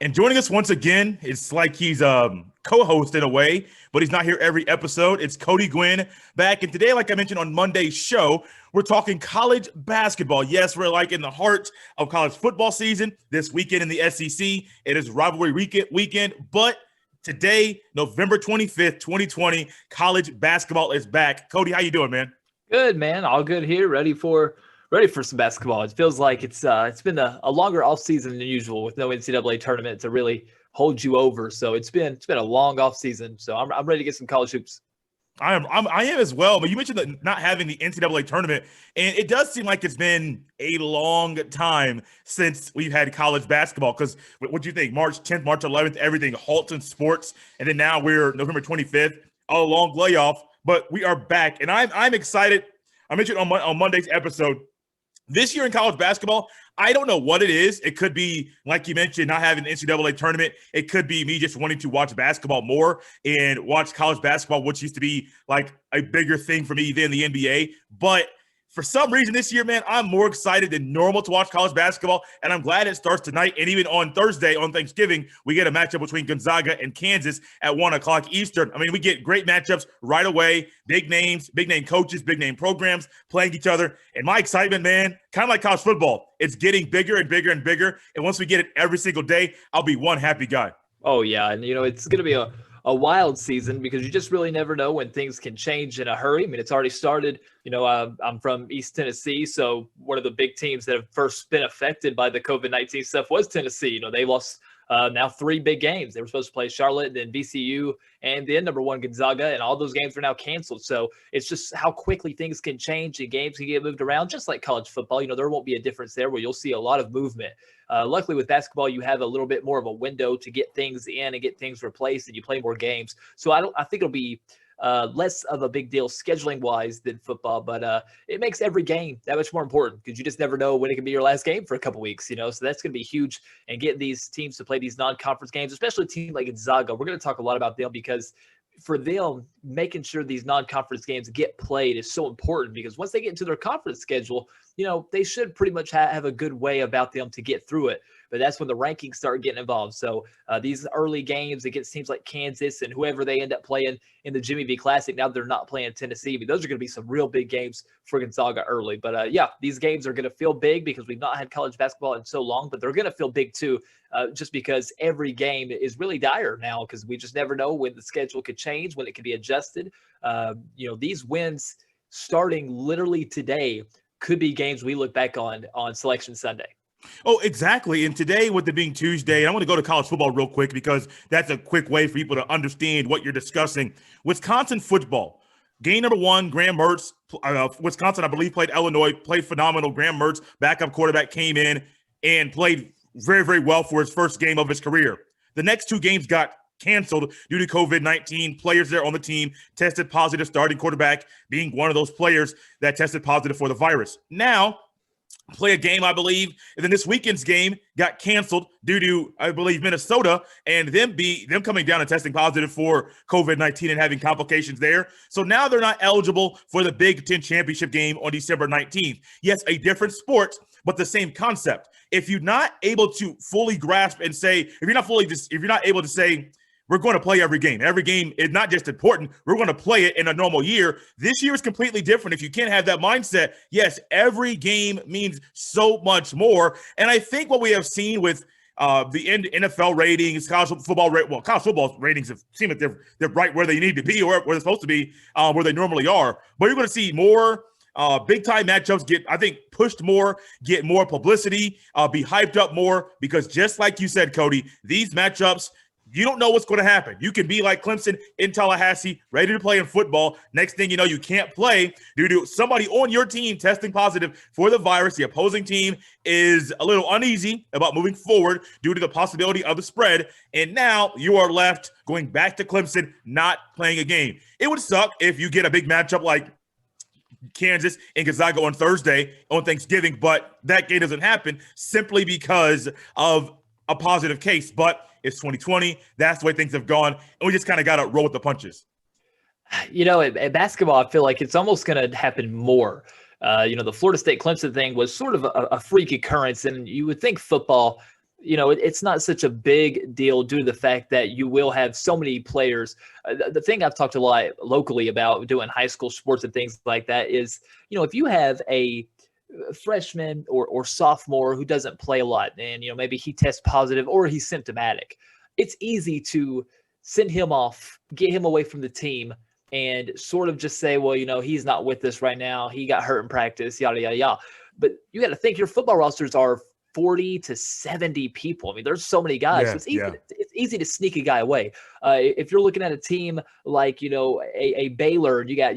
And joining us once again, it's like he's co-host in a way, but he's not here every episode. It's Cody Guinn back. And today, like I mentioned on Monday's show, we're talking college basketball. Yes, we're like in the heart of college football season this weekend in the SEC. It is rivalry weekend, but today, November 25th, 2020, college basketball is back. Cody, how you doing, man? Good, man. All good here. Ready for some basketball. It feels like it's been a longer off season than usual with no NCAA tournament to really hold you over. So it's been a long off season. So I'm ready to get some college hoops. I am as well. But you mentioned that not having the NCAA tournament, and it does seem like it's been a long time since we've had college basketball. Because what do you think? March 10th, March 11th, everything halts in sports, and then now we're November 25th, a long layoff. But we are back, and I'm excited. I mentioned on Monday's episode. This year in college basketball, I don't know what it is. It could be, like you mentioned, not having an NCAA tournament. It could be me just wanting to watch basketball more and watch college basketball, which used to be like a bigger thing for me than the NBA. But for some reason this year, man, I'm more excited than normal to watch college basketball, and I'm glad it starts tonight. And even on Thursday, on Thanksgiving, we get a matchup between Gonzaga and Kansas at 1 o'clock Eastern. I mean, we get great matchups right away, big names, big name coaches, big name programs playing each other. And my excitement, man, kind of like college football, it's getting bigger and bigger and bigger. And once we get it every single day, I'll be one happy guy. Oh, yeah. And, it's going to be a wild season because you just really never know when things can change in a hurry. I mean, it's already started. I'm from East Tennessee, so one of the big teams that have first been affected by the COVID-19 stuff was Tennessee. They lost now 3 big games. They were supposed to play Charlotte, then VCU, and then number 1 Gonzaga, and all those games are now canceled. So it's just how quickly things can change and games can get moved around, just like college football. There won't be a difference there where you'll see a lot of movement. Luckily with basketball, you have a little bit more of a window to get things in and get things replaced, and you play more games. So I think it'll be less of a big deal scheduling wise than football, but it makes every game that much more important because you just never know when it can be your last game for a couple weeks, so that's going to be huge. And getting these teams to play these non-conference games, especially a team like Gonzaga, we're going to talk a lot about them because for them, making sure these non-conference games get played is so important because once they get into their conference schedule, they should pretty much have a good way about them to get through it. But that's when the rankings start getting involved. So these early games against teams like Kansas and whoever they end up playing in the Jimmy V Classic, now they're not playing Tennessee, but those are going to be some real big games for Gonzaga early. But these games are going to feel big because we've not had college basketball in so long, but they're going to feel big too, just because every game is really dire now because we just never know when the schedule could change, when it could be adjusted. These wins starting literally today could be games we look back on Selection Sunday. Oh, exactly. And today, with it being Tuesday, and I want to go to college football real quick because that's a quick way for people to understand what you're discussing. Wisconsin football, game number 1, Graham Mertz. Wisconsin, I believe, played Illinois, played phenomenal. Graham Mertz, backup quarterback, came in and played very, very well for his first game of his career. The next 2 games got canceled due to COVID-19. Players there on the team tested positive, starting quarterback being one of those players that tested positive for the virus. Now, play a game, I believe, and then this weekend's game got canceled due to, I believe, Minnesota and them coming down and testing positive for COVID-19 and having complications there. So now they're not eligible for the Big Ten championship game on December 19th. Yes, a different sport, but the same concept. If you're not able to fully grasp and say, if you're not able to say, we're going to play every game. Every game is not just important. We're going to play it in a normal year. This year is completely different. If you can't have that mindset, yes, every game means so much more. And I think what we have seen with the NFL ratings, college football ratings have seemed like they're right where they need to be or where they're supposed to be, where they normally are. But you're going to see more big time matchups get, I think, pushed more, get more publicity, be hyped up more because just like you said, Cody, these matchups, you don't know what's going to happen. You can be like Clemson in Tallahassee, ready to play in football. Next thing you know, you can't play due to somebody on your team testing positive for the virus. The opposing team is a little uneasy about moving forward due to the possibility of the spread. And now you are left going back to Clemson, not playing a game. It would suck if you get a big matchup like Kansas and Gonzaga on Thursday on Thanksgiving, but that game doesn't happen simply because of a positive case. But it's 2020. That's the way things have gone. And we just kind of got to roll with the punches. At basketball, I feel like it's almost going to happen more. The Florida State Clemson thing was sort of a freak occurrence. And you would think football, it's not such a big deal due to the fact that you will have so many players. The thing I've talked a lot locally about doing high school sports and things like that is, if you have a freshman or sophomore who doesn't play a lot and, maybe he tests positive or he's symptomatic, it's easy to send him off, get him away from the team, and sort of just say, well, he's not with us right now. He got hurt in practice, yada, yada, yada. But you got to think your football rosters are 40 to 70 people. I mean, there's so many guys. So it's easy to sneak a guy away. If you're looking at a team like, a Baylor, you got,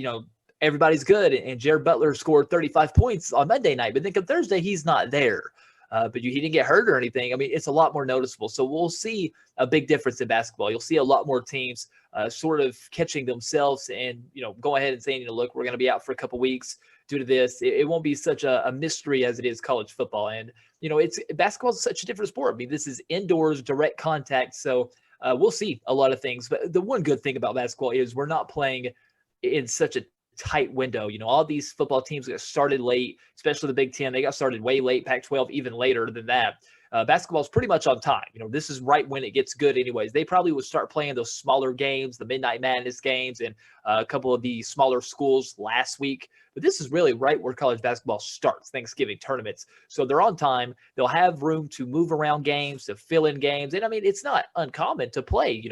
everybody's good. And Jared Butler scored 35 points on Monday night, but then come Thursday, he's not there. But he didn't get hurt or anything. I mean, it's a lot more noticeable. So we'll see a big difference in basketball. You'll see a lot more teams sort of catching themselves and, go ahead and saying, look, we're going to be out for a couple weeks due to this. It won't be such a mystery as it is college football. And, basketball is such a different sport. I mean, this is indoors, direct contact. So we'll see a lot of things. But the one good thing about basketball is we're not playing in such a tight window. All these football teams got started late, especially the Big Ten. They got started way late, Pac-12 even later than that. Basketball is pretty much on time. This is right when it gets good anyways. They probably would start playing those smaller games, the Midnight Madness games, and a couple of the smaller schools last week. But this is really right where college basketball starts, Thanksgiving tournaments. So they're on time. They'll have room to move around games, to fill in games. And, I mean, it's not uncommon to play,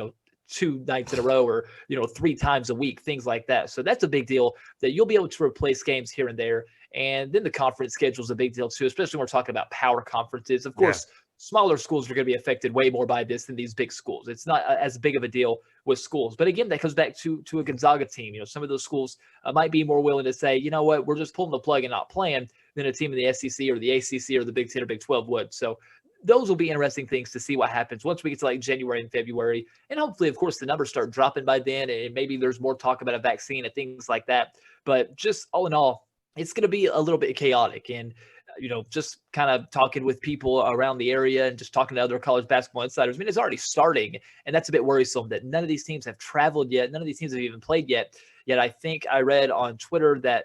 2 nights in a row or 3 times a week, things like that. So that's a big deal that you'll be able to replace games here and there. And then the conference schedule is a big deal too, especially when we're talking about power conferences. Of course, smaller schools are going to be affected way more by this than these big schools. It's not as big of a deal with schools. But again, that comes back to a Gonzaga team. Some of those schools might be more willing to say, you know what, we're just pulling the plug and not playing than a team in the SEC or the ACC or the Big Ten or Big 12 would. So those will be interesting things to see what happens once we get to like January and February. And hopefully, of course, the numbers start dropping by then, and maybe there's more talk about a vaccine and things like that. But just all in all, it's going to be a little bit chaotic. And, just kind of talking with people around the area and just talking to other college basketball insiders, I mean, it's already starting, and that's a bit worrisome that none of these teams have traveled yet. None of these teams have even played yet. Yet I think I read on Twitter that,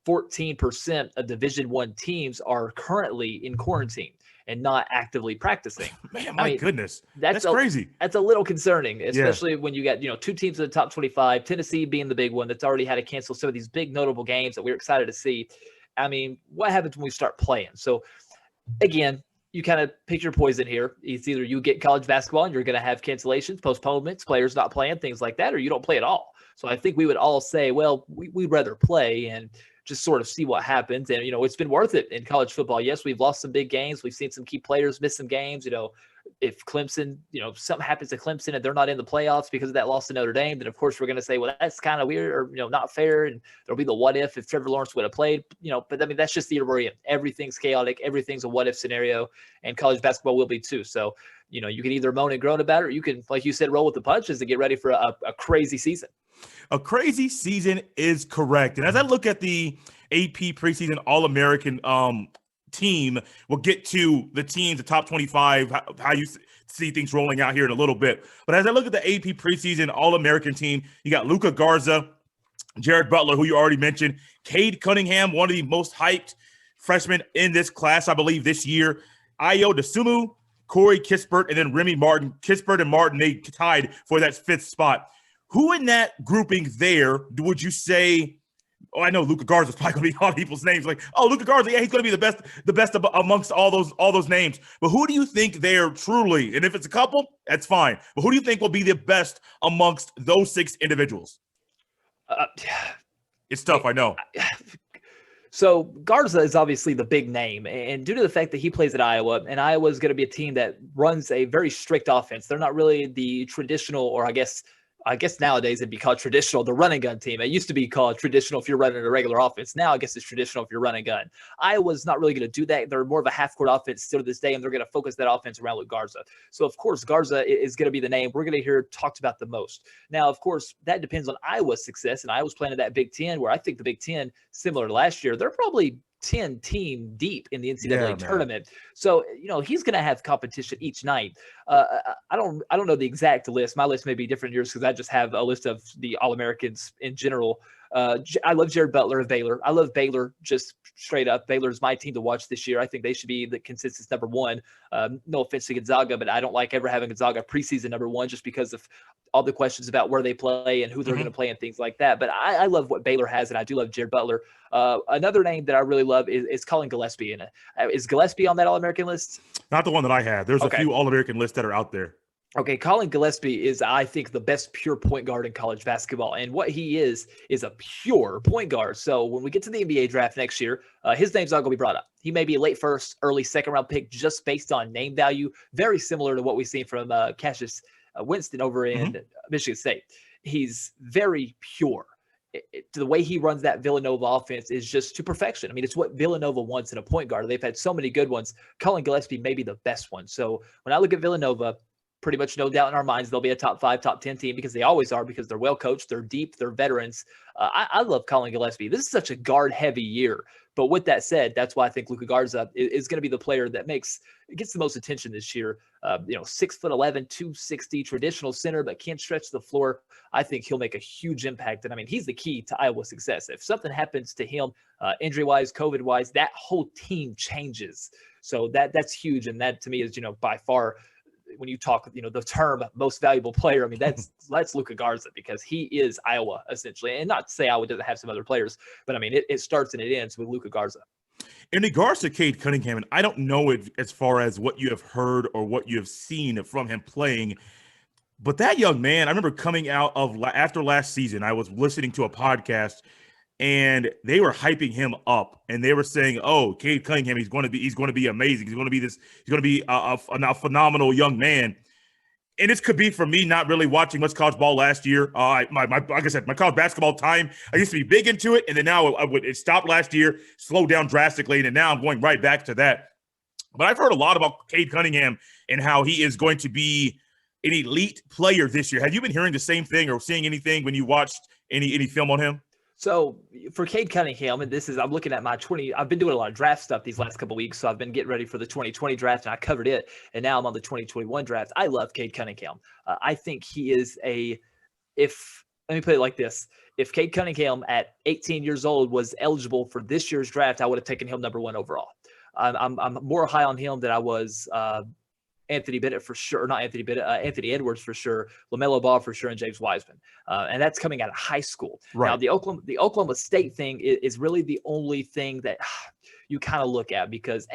14% of Division I teams are currently in quarantine and not actively practicing. Man, my goodness. That's crazy. That's a little concerning, especially when you got, 2 teams in the top 25, Tennessee being the big one that's already had to cancel some of these big notable games that we're excited to see. I mean, what happens when we start playing? So again, you kind of pick your poison here. It's either you get college basketball and you're going to have cancellations, postponements, players not playing, things like that, or you don't play at all. So I think we would all say, well, we'd rather play and just sort of see what happens. And, it's been worth it in college football. Yes, we've lost some big games. We've seen some key players miss some games. If Clemson, something happens to Clemson and they're not in the playoffs because of that loss to Notre Dame, then of course we're going to say, well, that's kind of weird or, not fair. And there'll be the what if Trevor Lawrence would have played, but I mean, that's just the year we're in. Everything's chaotic. Everything's a what if scenario, and college basketball will be too. So, you can either moan and groan about it, or you can, like you said, roll with the punches and get ready for a crazy season. A crazy season is correct. And as I look at the AP preseason All-American team, we'll get to the teams, the top 25, how you see things rolling out here in a little bit. But as I look at the AP preseason All-American team, you got Luka Garza, Jared Butler, who you already mentioned, Cade Cunningham, one of the most hyped freshmen in this class, I believe, this year, Ayo Dosunmu, Corey Kispert, and then Remy Martin. Kispert and Martin, they tied for that 5th spot. Who in that grouping there would you say? Oh, I know Luka Garza is probably going to be on people's names. Like, oh, Luka Garza, yeah, he's going to be the best amongst all those names. But who do you think they're truly? And if it's a couple, that's fine. But who do you think will be the best amongst those 6 individuals? It's tough, I know. So Garza is obviously the big name, and due to the fact that he plays at Iowa, and Iowa is going to be a team that runs a very strict offense. They're not really the traditional, or I guess nowadays it'd be called traditional, the run and gun team. It used to be called traditional if you're running a regular offense. Now I guess it's traditional if you're running gun. Iowa's not really going to do that. They're more of a half-court offense still to this day, and they're going to focus that offense around Luka Garza. So, of course, Garza is going to be the name we're going to hear talked about the most. Now, of course, that depends on Iowa's success, and Iowa's playing in that Big Ten, where I think the Big Ten, similar to last year, they're probably 10 team deep in the NCAA tournament. So, he's going to have competition each night. I don't know the exact list. My list may be different than yours because I just have a list of the All-Americans in general. I love Jared Butler of Baylor. I love Baylor just straight up. Baylor is my team to watch this year. I think they should be the consensus number one. No offense to Gonzaga, but I don't like ever having Gonzaga preseason number one just because of all the questions about where they play and who they're going to play and things like that. But I love what Baylor has, and I do love Jared Butler. Another name that I really love is Colin Gillespie. And is Gillespie on that All-American list? Not the one that I had. There's a few All-American lists that are out there. Okay, Colin Gillespie is, I think, the best pure point guard in college basketball. And what he is a pure point guard. So when we get to the NBA draft next year, his name's not going to be brought up. He may be a late first, early second round pick just based on name value, very similar to what we've seen from Cassius Winston over in Michigan State. He's very pure. The way he runs that Villanova offense is just to perfection. I mean, it's what Villanova wants in a point guard. They've had so many good ones. Colin Gillespie may be the best one. So when I look at Villanova, pretty much no doubt in our minds they'll be a top 5, top 10 team because they always are, because they're well coached, they're deep, they're veterans. I love Colin Gillespie. This is such a guard-heavy year. But with that said, that's why I think Luka Garza is going to be the player that gets the most attention this year. 6'11", 260, traditional center, but can't stretch the floor. I think he'll make a huge impact. And I mean, he's the key to Iowa's success. If something happens to him, injury-wise, COVID-wise, that whole team changes. So that's huge. And that to me is, by far, when you talk, the term most valuable player, I mean, that's Luka Garza, because he is Iowa essentially. And not to say Iowa doesn't have some other players, but I mean, it starts and it ends with Luka Garza. In regards to Cade Cunningham, and I don't know it as far as what you have heard or what you have seen from him playing, but that young man, I remember coming out of after last season, I was listening to a podcast and they were hyping him up, and they were saying, "Oh, Cade Cunningham, he's going to be amazing. He's going to be a phenomenal young man." And this could be for me not really watching much college ball last year. Like I said, my college basketball time, I used to be big into it, and then now it stopped last year, slowed down drastically, and then now I'm going right back to that. But I've heard a lot about Cade Cunningham and how he is going to be an elite player this year. Have you been hearing the same thing or seeing anything when you watched any film on him? So for Cade Cunningham, and I'm looking at I've been doing a lot of draft stuff these last couple of weeks. So I've been getting ready for the 2020 draft, and I covered it. And now I'm on the 2021 draft. I love Cade Cunningham. I think he is let me put it like this. If Cade Cunningham at 18 years old was eligible for this year's draft, I would have taken him number 1 overall. I'm more high on him than I was Anthony Bennett for sure, not Anthony Bennett, Anthony Edwards for sure, LaMelo Ball for sure, and James Wiseman. And that's coming out of high school. Right. Now, the Oklahoma State thing is really the only thing that you kind of look at, because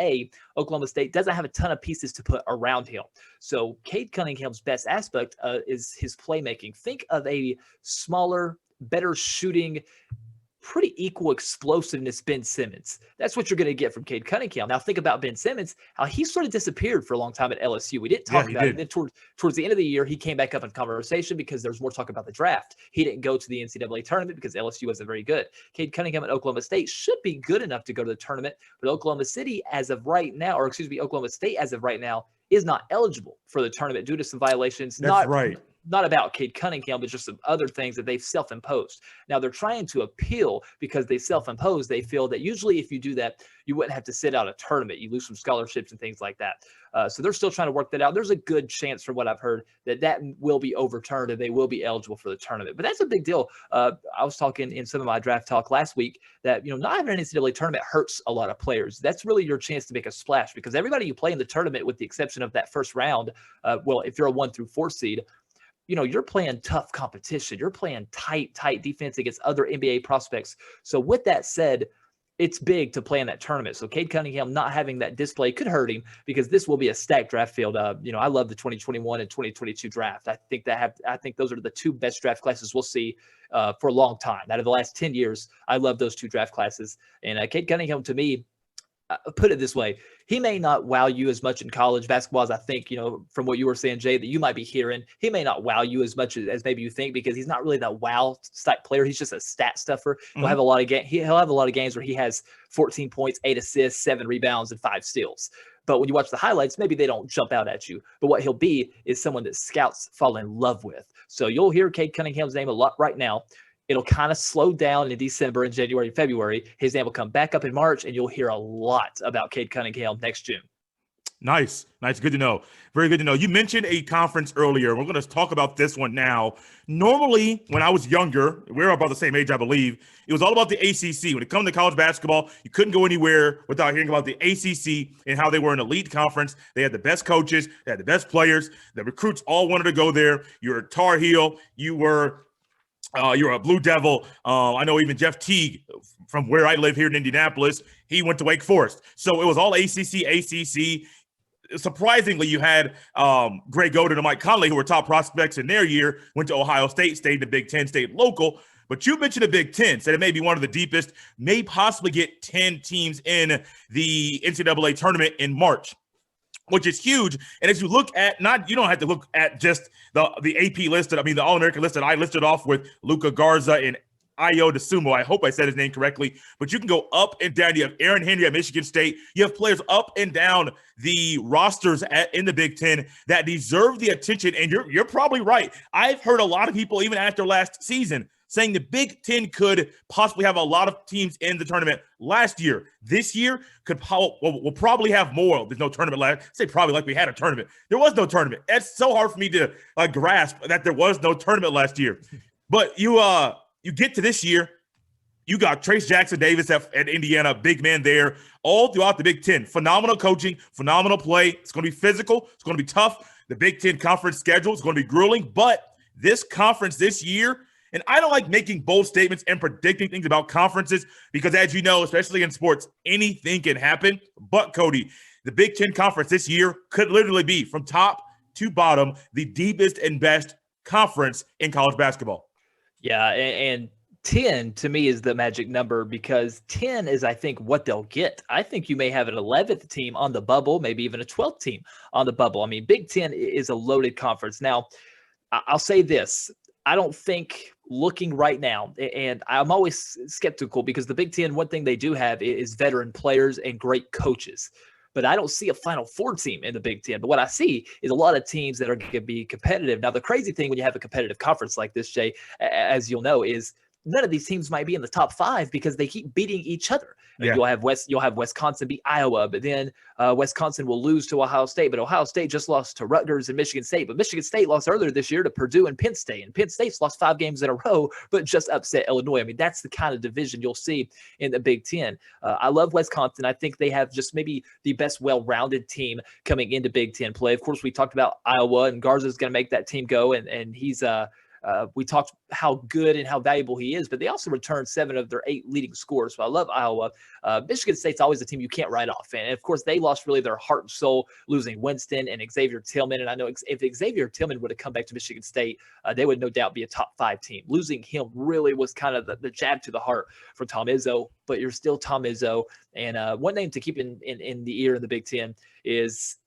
Oklahoma State doesn't have a ton of pieces to put around him. So Cade Cunningham's best aspect is his playmaking. Think of a smaller, better shooting, pretty equal explosiveness Ben Simmons. That's what you're going to get from Cade Cunningham. Now think about Ben Simmons, how he sort of disappeared for a long time at LSU. We didn't talk about it. Then towards the end of the year, he came back up in conversation because there was more talk about the draft. He didn't go to the NCAA tournament because LSU wasn't very good. Cade Cunningham at Oklahoma State should be good enough to go to the tournament, but Oklahoma State as of right now is not eligible for the tournament due to some violations. That's right. Not about Cade Cunningham, but just some other things that they've self-imposed. Now they're trying to appeal because they self-impose. They feel that usually if you do that, you wouldn't have to sit out a tournament. You lose some scholarships and things like that. So they're still trying to work that out. There's a good chance, from what I've heard, that will be overturned and they will be eligible for the tournament. But that's a big deal. I was talking in some of my draft talk last week that, not having an NCAA tournament hurts a lot of players. That's really your chance to make a splash, because everybody you play in the tournament, with the exception of that first round, if you're a 1 through 4 seed, you're playing tough competition. You're playing tight defense against other NBA prospects. So with that said, it's big to play in that tournament. So Cade Cunningham not having that display could hurt him, because this will be a stacked draft field. I love the 2021 and 2022 draft. I think those are the 2 best draft classes we'll see for a long time. Out of the last 10 years, I love those 2 draft classes. And Cade Cunningham, to me, put it this way, he may not wow you as much in college basketball as I think, from what you were saying, Jay, that you might be hearing. He may not wow you as much as maybe you think, because he's not really that wow type player. He's just a stat stuffer. He'll have a lot of he'll have a lot of games where he has 14 points, 8 assists, 7 rebounds, and 5 steals. But when you watch the highlights, maybe they don't jump out at you. But what he'll be is someone that scouts fall in love with. So you'll hear Cade Cunningham's name a lot right now. It'll kind of slow down in December and January and February. His name will come back up in March, and you'll hear a lot about Cade Cunningham next June. Nice. Nice. Good to know. Very good to know. You mentioned a conference earlier. We're going to talk about this one now. Normally, when I was younger, we were about the same age, I believe, it was all about the ACC. When it comes to college basketball, you couldn't go anywhere without hearing about the ACC and how they were an elite conference. They had the best coaches, they had the best players. The recruits all wanted to go there. You were a Tar Heel. You're a Blue Devil. I know even Jeff Teague from where I live here in Indianapolis, he went to Wake Forest. So it was all ACC. Surprisingly, you had Greg Oden and Mike Conley, who were top prospects in their year, went to Ohio State, stayed in the Big Ten, stayed local. But you mentioned the Big Ten, said it may be one of the deepest, may possibly get 10 teams in the NCAA tournament in March, which is huge. And as you look at, you don't have to look at just the AP list, the All-American list that I listed off with Luka Garza and Ayo DeSumo. I hope I said his name correctly, but you can go up and down. You have Aaron Henry at Michigan State. You have players up and down the rosters in the Big Ten that deserve the attention. And you're probably right. I've heard a lot of people, even after last season, saying the Big Ten could possibly have a lot of teams in the tournament last year. This year we'll probably have more. There's no tournament last. Say probably like we had a tournament. There was no tournament. It's so hard for me to grasp that there was no tournament last year. But you get to this year, you got Trace Jackson-Davis at Indiana, big man there, all throughout the Big Ten. Phenomenal coaching, phenomenal play. It's going to be physical. It's going to be tough. The Big Ten conference schedule is going to be grueling. But this conference this year, and I don't like making bold statements and predicting things about conferences because, as you know, especially in sports, anything can happen. But, Cody, the Big Ten conference this year could literally be, from top to bottom, the deepest and best conference in college basketball. Yeah, and 10 to me is the magic number because 10 is, I think, what they'll get. I think you may have an 11th team on the bubble, maybe even a 12th team on the bubble. I mean, Big Ten is a loaded conference. Now, I'll say this. I don't think looking right now, and I'm always skeptical because the Big Ten, one thing they do have is veteran players and great coaches. But I don't see a Final Four team in the Big Ten. But what I see is a lot of teams that are going to be competitive. Now, the crazy thing when you have a competitive conference like this, Jay, as you'll know, is none of these teams might be in the top 5 because they keep beating each other. Yeah. You'll have Wisconsin beat Iowa, but then Wisconsin will lose to Ohio State. But Ohio State just lost to Rutgers and Michigan State. But Michigan State lost earlier this year to Purdue and Penn State. And Penn State's lost 5 games in a row, but just upset Illinois. I mean, that's the kind of division you'll see in the Big Ten. I love Wisconsin. I think they have just maybe the best well-rounded team coming into Big Ten play. Of course, we talked about Iowa, and Garza's going to make that team go, and he's we talked how good and how valuable he is, but they also returned 7 of their 8 leading scorers. So I love Iowa. Michigan State's always a team you can't write off. And of course, they lost really their heart and soul losing Winston and Xavier Tillman. And I know if Xavier Tillman would have come back to Michigan State, they would no doubt be a top 5 team. Losing him really was kind of the jab to the heart for Tom Izzo, but you're still Tom Izzo. And one name to keep in the ear in the Big Ten is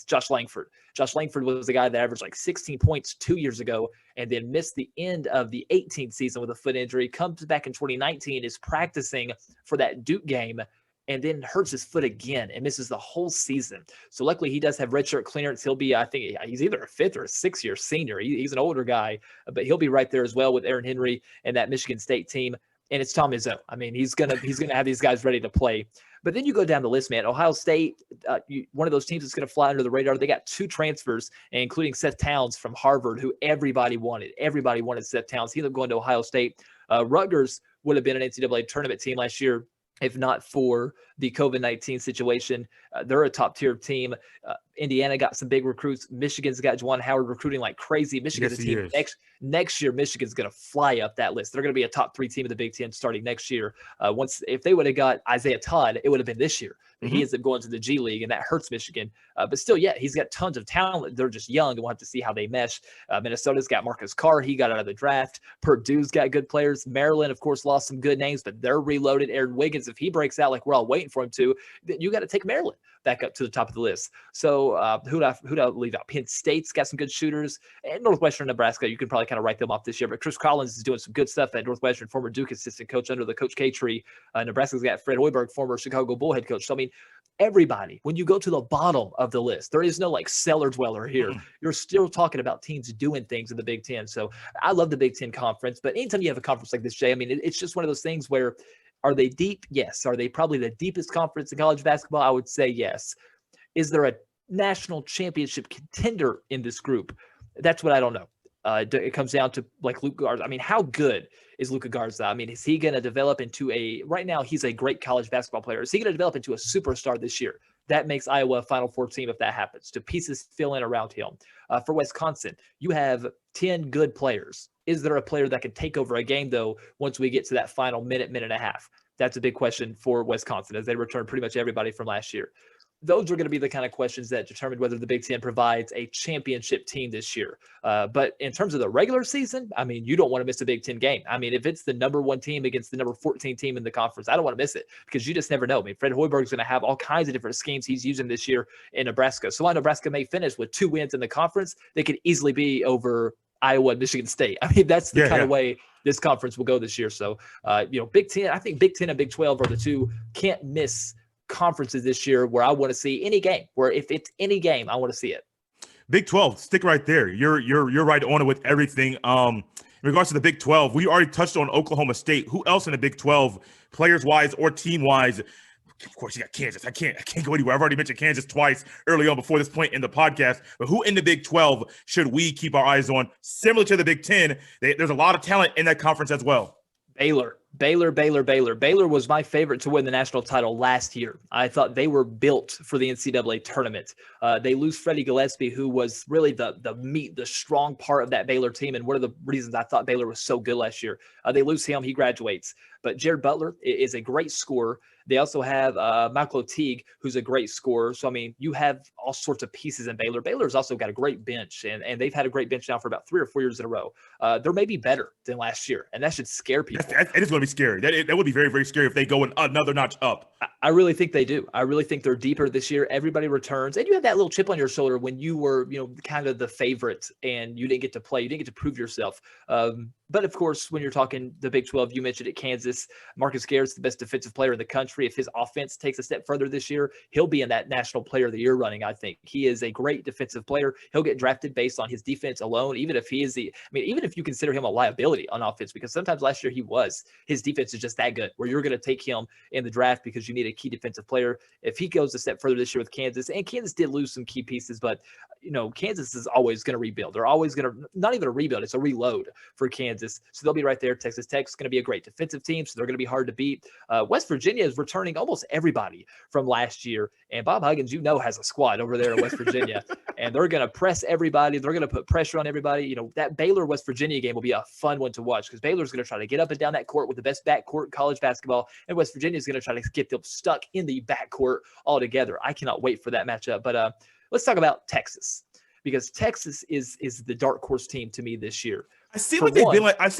Josh Langford. Josh Langford was the guy that averaged like 16 points 2 years ago and then missed the end of the 18th season with a foot injury, comes back in 2019, is practicing for that Duke game, and then hurts his foot again and misses the whole season. So luckily he does have redshirt clearance. He'll be, I think he's either a 5th or a 6th-year senior. He's an older guy, but he'll be right there as well with Aaron Henry and that Michigan State team. And it's Tom Izzo. I mean, he's gonna have these guys ready to play. But then you go down the list, man. Ohio State, one of those teams that's going to fly under the radar. They got 2 transfers, including Seth Towns from Harvard, who everybody wanted. Everybody wanted Seth Towns. He ended up going to Ohio State. Rutgers would have been an NCAA tournament team last year if not for the COVID-19 situation. They're a top-tier team. Indiana got some big recruits. Michigan's got Juwan Howard recruiting like crazy. Michigan's a team. Next year, Michigan's going to fly up that list. They're going to be a top 3 team in the Big Ten starting next year. If they would have got Isaiah Todd, it would have been this year. He ends up going to the G League, and that hurts Michigan. But still, yeah, he's got tons of talent. They're just young, and we'll have to see how they mesh. Minnesota's got Marcus Carr. He got out of the draft. Purdue's got good players. Maryland, of course, lost some good names, but they're reloaded. Aaron Wiggins, if he breaks out like we're all waiting for him to, then you got to take Maryland back up to the top of the list. So who'd I leave out? Penn State's got some good shooters. And Northwestern, Nebraska, you can probably kind of write them off this year. But Chris Collins is doing some good stuff at Northwestern, former Duke assistant coach under the Coach K tree. Nebraska's got Fred Hoiberg, former Chicago Bull head coach. So, I mean, everybody, when you go to the bottom of the list, there is no like cellar dweller here. You're still talking about teams doing things in the Big Ten. So I love the Big Ten conference. But anytime you have a conference like this, Jay, I mean, it's just one of those things where, are they deep? Yes. Are they probably the deepest conference in college basketball? I would say yes. Is there a national championship contender in this group? That's what I don't know. It comes down to like Luka Garza. I mean, how good is Luka Garza? I mean, is he going to develop into right now he's a great college basketball player. Is he going to develop into a superstar this year? That makes Iowa a Final Four team if that happens. Do pieces fill in around him? For Wisconsin, you have 10 good players. Is there a player that can take over a game, though, once we get to that final minute and a half? That's a big question for Wisconsin as they return pretty much everybody from last year. Those are going to be the kind of questions that determine whether the Big Ten provides a championship team this year. But in terms of the regular season, I mean, you don't want to miss a Big Ten game. I mean, if it's the number 1 team against the number 14 team in the conference, I don't want to miss it because you just never know. I mean, Fred Hoiberg's going to have all kinds of different schemes he's using this year in Nebraska. So while Nebraska may finish with 2 wins in the conference, they could easily be over Iowa and Michigan State. I mean, that's the kind of way this conference will go this year. So, Big Ten, I think Big Ten and Big 12 are the two can't miss conferences this year where I want to see any game, where if it's any game, I want to see it. Big 12, stick right there. You're right on it with everything. In regards to the Big 12, we already touched on Oklahoma State. Who else in the Big 12, players-wise or team-wise? Of course, you got Kansas. I can't go anywhere. I've already mentioned Kansas twice early on before this point in the podcast. But who in the Big 12 should we keep our eyes on? Similar to the Big 10, there's a lot of talent in that conference as well. Baylor. Baylor was my favorite to win the national title last year. I thought they were built for the NCAA tournament. They lose Freddie Gillespie, who was really the strong part of that Baylor team, and one of the reasons I thought Baylor was so good last year. They lose him. He graduates. But Jared Butler is a great scorer. They also have Michael Teague, who's a great scorer. So, I mean, you have all sorts of pieces in Baylor. Baylor's also got a great bench, and they've had a great bench now for about 3 or 4 years in a row. They're maybe better than last year, and that should scare people. It is going to be scary. That would be very, very scary if they go another notch up. I really think they do. I really think they're deeper this year. Everybody returns, and you have that little chip on your shoulder when you were, kind of the favorite, and you didn't get to play. You didn't get to prove yourself. But, of course, when you're talking the Big 12, you mentioned it, Kansas. Marcus Garrett's the best defensive player in the country. If his offense takes a step further this year, he'll be in that National Player of the Year running, I think. He is a great defensive player. He'll get drafted based on his defense alone, even if even if you consider him a liability on offense, because sometimes last year his defense is just that good, where you're going to take him in the draft because you need a key defensive player. If he goes a step further this year with Kansas, and Kansas did lose some key pieces, but Kansas is always going to rebuild. They're always going to, not even a rebuild, it's a reload for Kansas. So they'll be right there. Texas Tech's going to be a great defensive team, so they're going to be hard to beat. West Virginia is returning almost everybody from last year, and Bob Huggins, has a squad over there in West Virginia, and they're going to press everybody. They're going to put pressure on everybody. That Baylor-West Virginia game will be a fun one to watch because Baylor's going to try to get up and down that court with the best backcourt in college basketball, and West Virginia is going to try to get them stuck in the backcourt altogether. I cannot wait for that matchup. But let's talk about Texas, because Texas is the dark horse team to me this year. I feel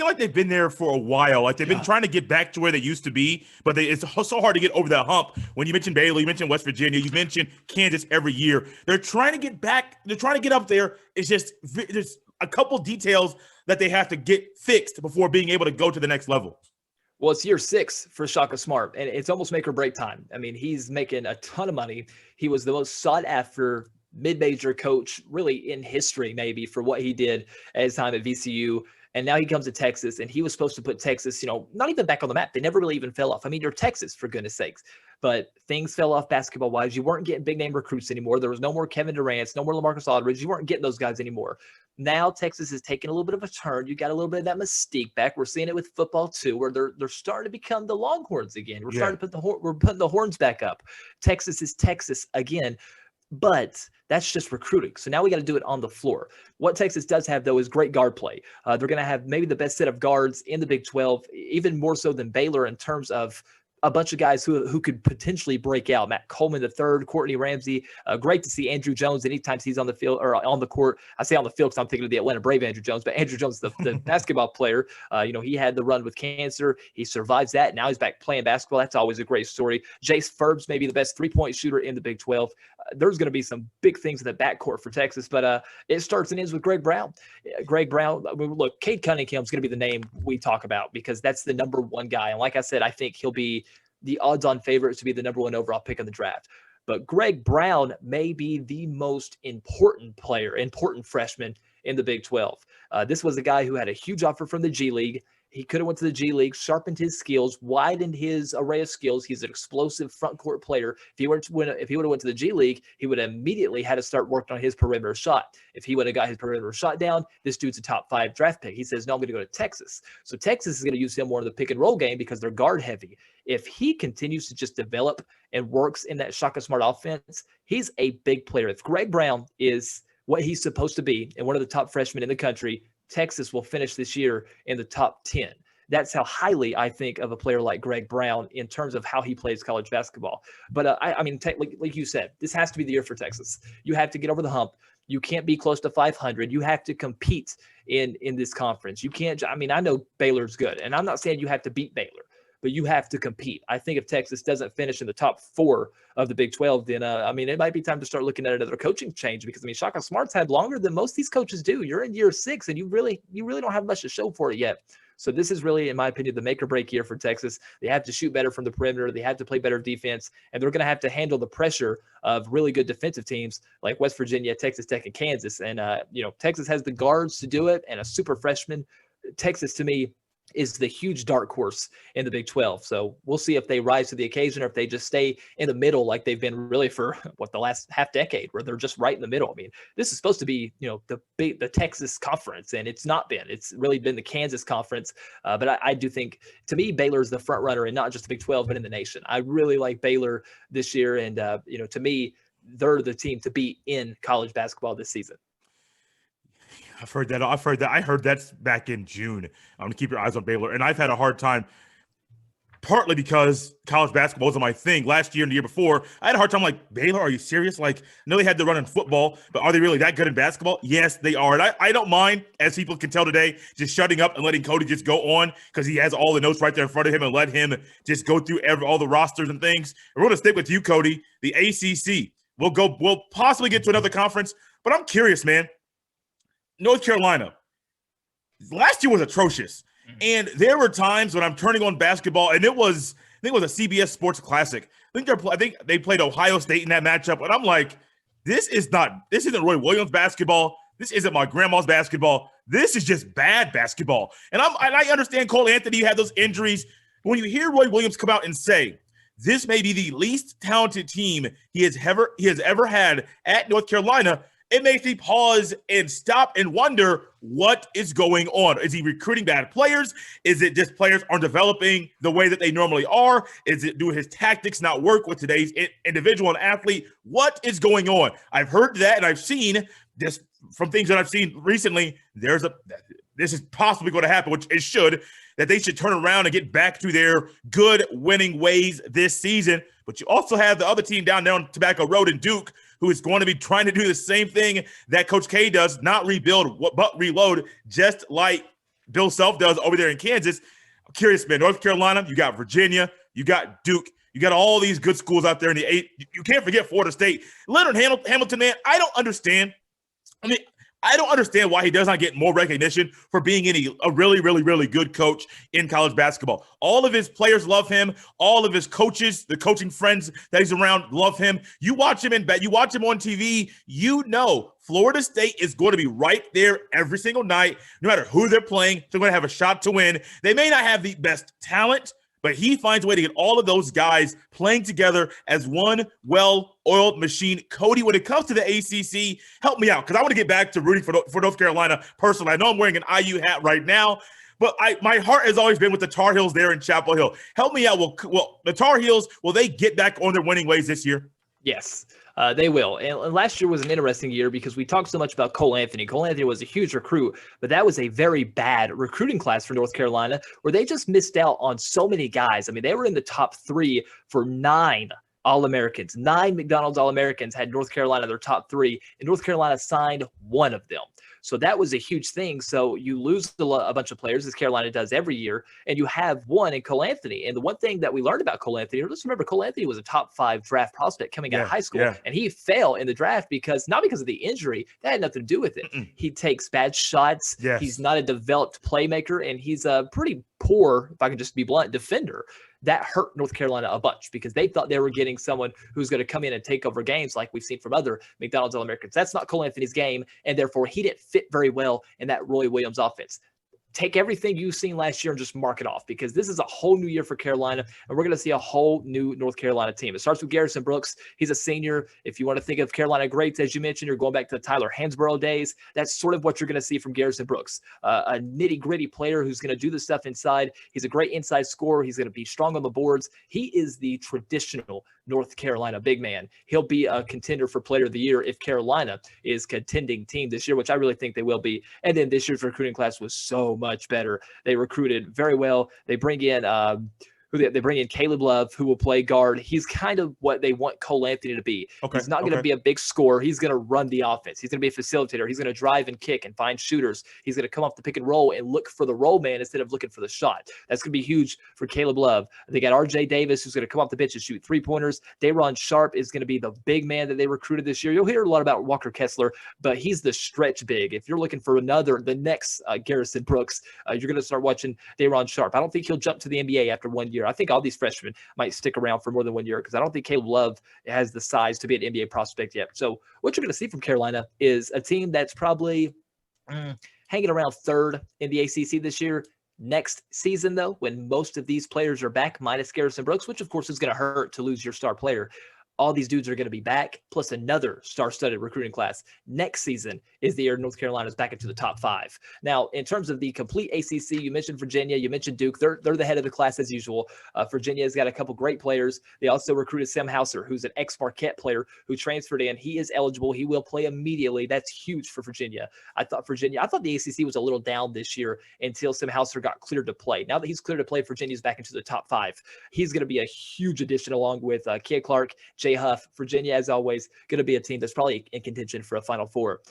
like they've been there for a while. Like they've been trying to get back to where they used to be, but it's so hard to get over that hump. When you mentioned Baylor, you mentioned West Virginia, you mentioned Kansas every year. They're trying to get back. They're trying to get up there. It's just there's a couple details that they have to get fixed before being able to go to the next level. Well, it's year 6 for Shaka Smart, and it's almost make or break time. I mean, he's making a ton of money. He was the most sought after mid-major coach really in history, maybe, for what he did at his time at VCU. And now he comes to Texas, and he was supposed to put Texas, not even back on the map. They never really even fell off. I mean, you're Texas, for goodness sakes. But things fell off basketball-wise. You weren't getting big-name recruits anymore. There was no more Kevin Durant, no more LaMarcus Aldridge. You weren't getting those guys anymore. Now Texas is taking a little bit of a turn. You got a little bit of that mystique back. We're seeing it with football, too, where they're starting to become the Longhorns again. We're putting the horns back up. Texas is Texas again. But that's just recruiting. So now we got to do it on the floor. What Texas does have, though, is great guard play. They're going to have maybe the best set of guards in the Big 12, even more so than Baylor in terms of a bunch of guys who could potentially break out. Matt Coleman III, Courtney Ramsey. Great to see Andrew Jones anytime he's on the field or on the court. I say on the field because I'm thinking of the Atlanta Brave Andrew Jones, but Andrew Jones, the basketball player, he had the run with cancer. He survives that. Now he's back playing basketball. That's always a great story. Jace Furbs may be the best three-point shooter in the Big 12. There's going to be some big things in the backcourt for Texas, but it starts and ends with Greg Brown. Greg Brown, look, Cade Cunningham's going to be the name we talk about because that's the number one guy. And like I said, I think he'll be the odds-on favorite to be the number one overall pick in the draft. But Greg Brown may be the most important freshman in the Big 12. This was a guy who had a huge offer from the G League. He could have went to the G League, sharpened his skills, widened his array of skills. He's an explosive front court player. If he would have went to the G League, he would have immediately had to start working on his perimeter shot. If he would have got his perimeter shot down, this dude's a top 5 draft pick. He says, no, I'm going to go to Texas. So Texas is going to use him more in the pick and roll game because they're guard heavy. If he continues to just develop and works in that Shaka Smart offense, he's a big player. If Greg Brown is what he's supposed to be and one of the top freshmen in the country, Texas will finish this year in the top 10. That's how highly I think of a player like Greg Brown in terms of how he plays college basketball. But I mean, like you said, this has to be the year for Texas. You have to get over the hump. You can't be close to 500. You have to compete in this conference. You can't. I mean, I know Baylor's good, and I'm not saying you have to beat Baylor, but you have to compete. I think if Texas doesn't finish in the top 4 of the Big 12, then, I mean, it might be time to start looking at another coaching change because, I mean, Shaka Smart's had longer than most of these coaches do. You're in year 6, and you really don't have much to show for it yet. So this is really, in my opinion, the make or break year for Texas. They have to shoot better from the perimeter. They have to play better defense, and they're going to have to handle the pressure of really good defensive teams like West Virginia, Texas Tech, and Kansas. And, Texas has the guards to do it and a super freshman. Texas, to me, is the huge dark horse in the Big 12. So we'll see if they rise to the occasion or if they just stay in the middle like they've been really for the last half decade, where they're just right in the middle. I mean, this is supposed to be, the Texas conference, and it's not been. It's really been the Kansas conference. But I do think, to me, Baylor is the front runner, and not just the Big 12, but in the nation. I really like Baylor this year. And, to me, they're the team to beat in college basketball this season. I've heard that. I heard that's back in June. I'm gonna keep your eyes on Baylor, and I've had a hard time, partly because college basketball wasn't my thing last year and the year before. I had a hard time. Like, Baylor, are you serious? Like, I know they had to run in football, but are they really that good in basketball? Yes, they are. And I don't mind, as people can tell today, just shutting up and letting Cody just go on because he has all the notes right there in front of him, and let him just go through all the rosters and things. We're gonna stick with you, Cody. The ACC. We'll possibly get to another conference, but I'm curious, man. North Carolina, last year was atrocious. And there were times when I'm turning on basketball, and I think it was a CBS Sports Classic. I think they played Ohio State in that matchup, and I'm like, this isn't Roy Williams basketball. This isn't my grandma's basketball. This is just bad basketball. And I understand Cole Anthony had those injuries. But when you hear Roy Williams come out and say, this may be the least talented team he has ever had at North Carolina, it makes me pause and stop and wonder what is going on. Is he recruiting bad players? Is it just players aren't developing the way that they normally are? Is it, do his tactics not work with today's individual and athlete? What is going on? I've heard that, and I've seen this from things that I've seen recently. This is possibly going to happen, which it should, that they should turn around and get back to their good winning ways this season. But you also have the other team down there on Tobacco Road in Duke, who is going to be trying to do the same thing that Coach K does, not rebuild, but reload, just like Bill Self does over there in Kansas. I'm curious, man. North Carolina, you got Virginia, you got Duke, you got all these good schools out there in the 8. You can't forget Florida State. Leonard Hamilton, man, I don't understand why he does not get more recognition for being a really, really, really good coach in college basketball. All of his players love him. All of his coaches, the coaching friends that he's around, love him. You watch him you watch him on TV, Florida State is going to be right there every single night. No matter who they're playing, they're going to have a shot to win. They may not have the best talent, but he finds a way to get all of those guys playing together as one well-oiled machine. Cody, when it comes to the ACC, help me out, because I want to get back to rooting for North Carolina personally. I know I'm wearing an IU hat right now, but my heart has always been with the Tar Heels there in Chapel Hill. Help me out. Will the Tar Heels, will they get back on their winning ways this year? Yes. They will. And last year was an interesting year because we talked so much about Cole Anthony. Cole Anthony was a huge recruit, but that was a very bad recruiting class for North Carolina, where they just missed out on so many guys. I mean, they were in the top 3 for 9 All-Americans. 9 McDonald's All-Americans had North Carolina their top 3, and North Carolina signed one of them. So that was a huge thing. So you lose a bunch of players, as Carolina does every year, and you have one in Cole Anthony. And the one thing that we learned about Cole Anthony, let's remember Cole Anthony was a top 5 draft prospect coming out of high school, and he fell in the draft not because of the injury. That had nothing to do with it. He takes bad shots. Yes. He's not a developed playmaker, and he's a pretty poor, if I can just be blunt, defender. That hurt North Carolina a bunch because they thought they were getting someone who's going to come in and take over games like we've seen from other McDonald's All-Americans. That's not Cole Anthony's game, and therefore he didn't fit very well in that Roy Williams offense. take everything you've seen last year and just mark it off, because this is a whole new year for Carolina, and we're going to see a whole new North Carolina team. It starts with Garrison Brooks. He's a senior. If you want to think of Carolina greats, as you mentioned, you're going back to the Tyler Hansborough days. That's sort of what you're going to see from Garrison Brooks, a nitty-gritty player who's going to do the stuff inside. He's a great inside scorer. He's going to be strong on the boards. He is the traditional North Carolina big man. He'll be a contender for Player of the Year if Carolina is contending team this year, which I really think they will be. And then this year's recruiting class was so much better. They recruited very well. They bring in they bring in Caleb Love, who will play guard. He's kind of what they want Cole Anthony to be. Okay, he's not going to be a big scorer. He's going to run the offense. He's going to be a facilitator. He's going to drive and kick and find shooters. He's going to come off the pick and roll and look for the roll man instead of looking for the shot. That's going to be huge for Caleb Love. They got RJ Davis, who's going to come off the bench and shoot three-pointers. Day'Ron Sharp is going to be the big man that they recruited this year. You'll hear a lot about Walker Kessler, but he's the stretch big. If you're looking for the next Garrison Brooks, you're going to start watching Day'Ron Sharp. I don't think he'll jump to the NBA after 1 year. I think all these freshmen might stick around for more than 1 year, because I don't think Caleb Love has the size to be an NBA prospect yet. So what you're going to see from Carolina is a team that's probably hanging around third in the ACC this year. Next season, though, when most of these players are back, minus Garrison Brooks, which of course is going to hurt to lose your star player, all these dudes are going to be back, plus another star-studded recruiting class. Next season is the year North Carolina's back into the top 5. Now, in terms of the complete ACC, you mentioned Virginia, you mentioned Duke. They're the head of the class as usual. Virginia's got a couple great players. They also recruited Sam Hauser, who's an ex-Marquette player who transferred in. He is eligible. He will play immediately. That's huge for Virginia. I thought the ACC was a little down this year until Sam Hauser got cleared to play. Now that he's cleared to play, Virginia's back into the top 5. He's going to be a huge addition along with Kid Clark, Jay Huff. Virginia, as always, going to be a team that's probably in contention for a Final Four.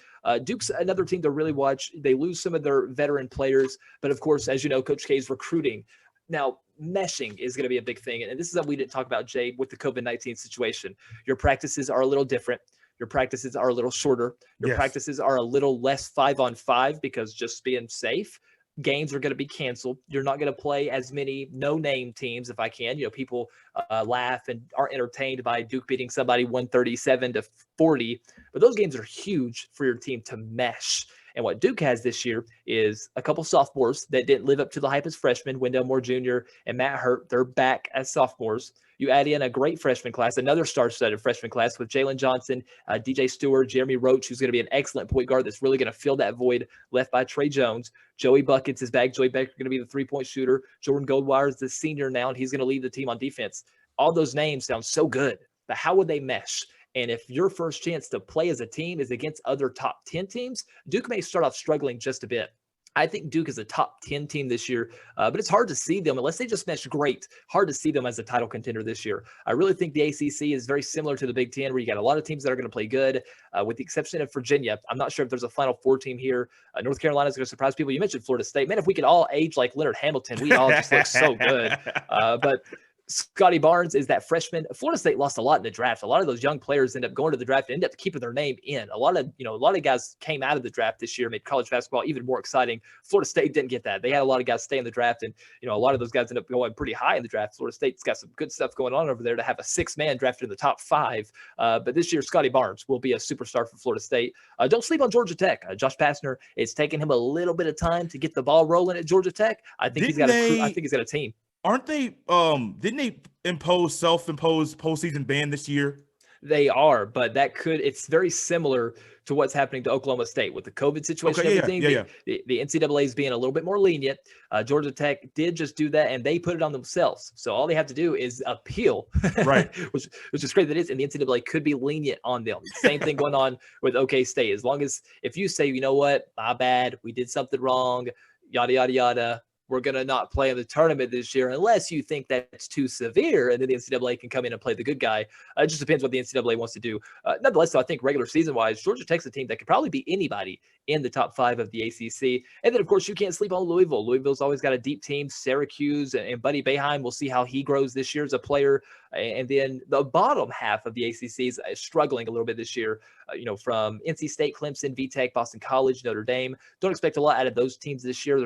Duke's another team to really watch. They lose some of their veteran players, but of course, as you know, Coach K is recruiting. Now, meshing is going to be a big thing, and this is something we didn't talk about, Jay, with the COVID-19 situation. Your practices are a little different. Your practices are a little shorter. Your practices are a little less 5-on-5 because just being safe. Games are going to be canceled. You're not going to play as many no-name teams if I can. You know, people laugh and are entertained by Duke beating somebody 137-40, but those games are huge for your team to mesh. And what Duke has this year is a couple sophomores that didn't live up to the hype as freshmen. Wendell Moore Jr. and Matt Hurt, they're back as sophomores. You add in a great freshman class, another star-studded freshman class with Jalen Johnson, DJ Stewart, Jeremy Roach, who's going to be an excellent point guard that's really going to fill that void left by Trey Jones. Joey Buckets is back. Joey Becker going to be the three-point shooter. Jordan Goldwire is the senior now, and he's going to lead the team on defense. All those names sound so good, but how would they mesh? And if your first chance to play as a team is against other top 10 teams, Duke may start off struggling just a bit. I think Duke is a top 10 team this year, but it's hard to see them unless they just mesh great. Hard to see them as a title contender this year. I really think the ACC is very similar to the Big Ten, where you got a lot of teams that are going to play good, with the exception of Virginia. I'm not sure if there's a Final Four team here. North Carolina is going to surprise people. You mentioned Florida State. Man, if we could all age like Leonard Hamilton, we all just look so good. But Scotty Barnes is that freshman. Florida State lost a lot in the draft. A lot of those young players end up going to the draft and end up keeping their name in. A lot of guys came out of the draft this year, made college basketball even more exciting. Florida State didn't get that. They had a lot of guys stay in the draft, and a lot of those guys end up going pretty high in the draft. Florida State's got some good stuff going on over there to have a 6-man drafted in the top 5. But this year, Scotty Barnes will be a superstar for Florida State. Don't sleep on Georgia Tech. Josh Pastner, it's taken him a little bit of time to get the ball rolling at Georgia Tech. I think he's got a team. Aren't they didn't they self-impose postseason ban this year? They are, but it's very similar to what's happening to Oklahoma State with the COVID situation and everything. The NCAA is being a little bit more lenient. Georgia Tech did just do that, and they put it on themselves. So all they have to do is appeal, right? which is great that it is, and the NCAA could be lenient on them. Same thing going on with OK State. As long as if you say, you know what, my bad, we did something wrong, yada, yada, yada, we're going to not play in the tournament this year unless you think that's too severe, and then the NCAA can come in and play the good guy. It just depends what the NCAA wants to do. Nonetheless, though, I think regular season-wise, Georgia Tech's a team that could probably beat anybody in the top 5 of the ACC. And then, of course, you can't sleep on Louisville. Louisville's always got a deep team. Syracuse and Buddy Boeheim, we'll see how he grows this year as a player. And then the bottom half of the ACC is struggling a little bit this year, from NC State, Clemson, VTech, Boston College, Notre Dame. Don't expect a lot out of those teams this year.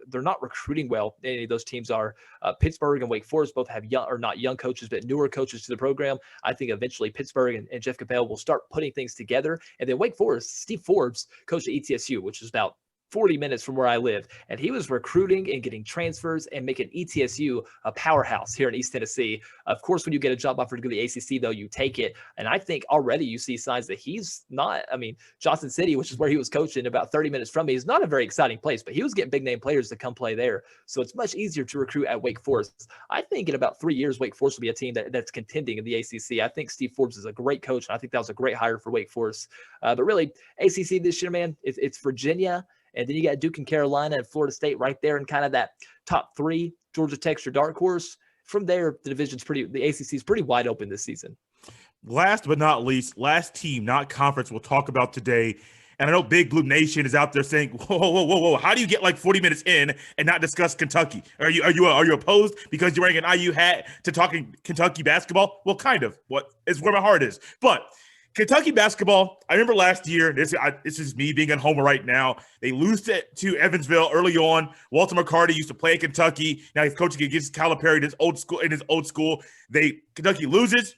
They're not recruiting well. Any of those teams are. Pittsburgh and Wake Forest both have not young coaches, but newer coaches to the program. I think eventually Pittsburgh and Jeff Capel will start putting things together. And then Wake Forest, Steve Forbes coached at ETSU, which is about 40 minutes from where I live, and he was recruiting and getting transfers and making ETSU a powerhouse here in East Tennessee. Of course, when you get a job offer to go to the ACC, though, you take it. And I think already you see signs that he's not, I mean, Johnson City, which is where he was coaching about 30 minutes from me, is not a very exciting place, but he was getting big name players to come play there. So it's much easier to recruit at Wake Forest. I think in about 3 years, Wake Forest will be a team that's contending in the ACC. I think Steve Forbes is a great coach, and I think that was a great hire for Wake Forest. But really, ACC this year, man, it's Virginia, and then you got Duke and Carolina and Florida State right there in kind of that top three. Georgia Tech's your dark horse. From there, the ACC is pretty wide open this season. Last but not least, last team, not conference, we'll talk about today. And I know Big Blue Nation is out there saying, whoa. How do you get like 40 minutes in and not discuss Kentucky? Are you opposed because you're wearing an IU hat to talking Kentucky basketball? Well, kind of. What is where my heart is. But Kentucky basketball, I remember last year, this is me being a homer right now. They lose to Evansville early on. Walter McCarty used to play at Kentucky. Now he's coaching against Calipari in his old school. Kentucky loses.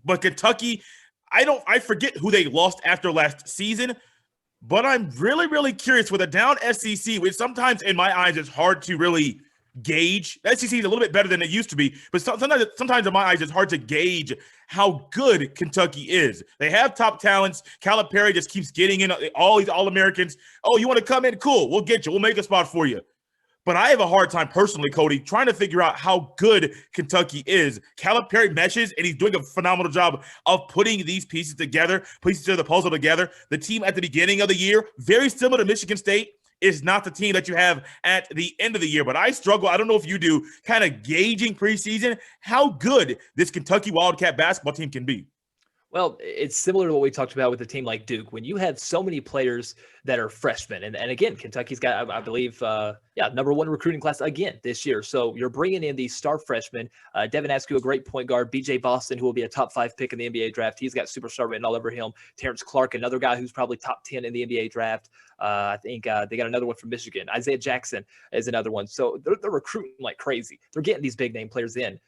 But Kentucky, I forget who they lost after last season, but I'm really, really curious with a down SEC, which sometimes in my eyes is hard to really gauge. The SEC is a little bit better than it used to be, but sometimes in my eyes it's hard to gauge how good Kentucky is. They have top talents. Calipari just keeps getting in all these All-Americans. Oh, you want to come in? Cool. We'll get you. We'll make a spot for you. But I have a hard time personally, Cody, trying to figure out how good Kentucky is. Calipari meshes, and he's doing a phenomenal job of putting these pieces together, pieces of the puzzle together. The team at the beginning of the year, very similar to Michigan State, is not the team that you have at the end of the year. But I struggle, I don't know if you do, kind of gauging preseason how good this Kentucky Wildcat basketball team can be. Well, it's similar to what we talked about with a team like Duke. When you have so many players that are freshmen, and again, Kentucky's got, I believe, number one recruiting class again this year. So you're bringing in these star freshmen. Devin Askew, a great point guard. B.J. Boston, who will be a top 5 pick in the NBA draft. He's got superstar written all over him. Terrence Clark, another guy who's probably top 10 in the NBA draft. I think they got another one from Michigan. Isaiah Jackson is another one. So they're recruiting like crazy. They're getting these big name players in.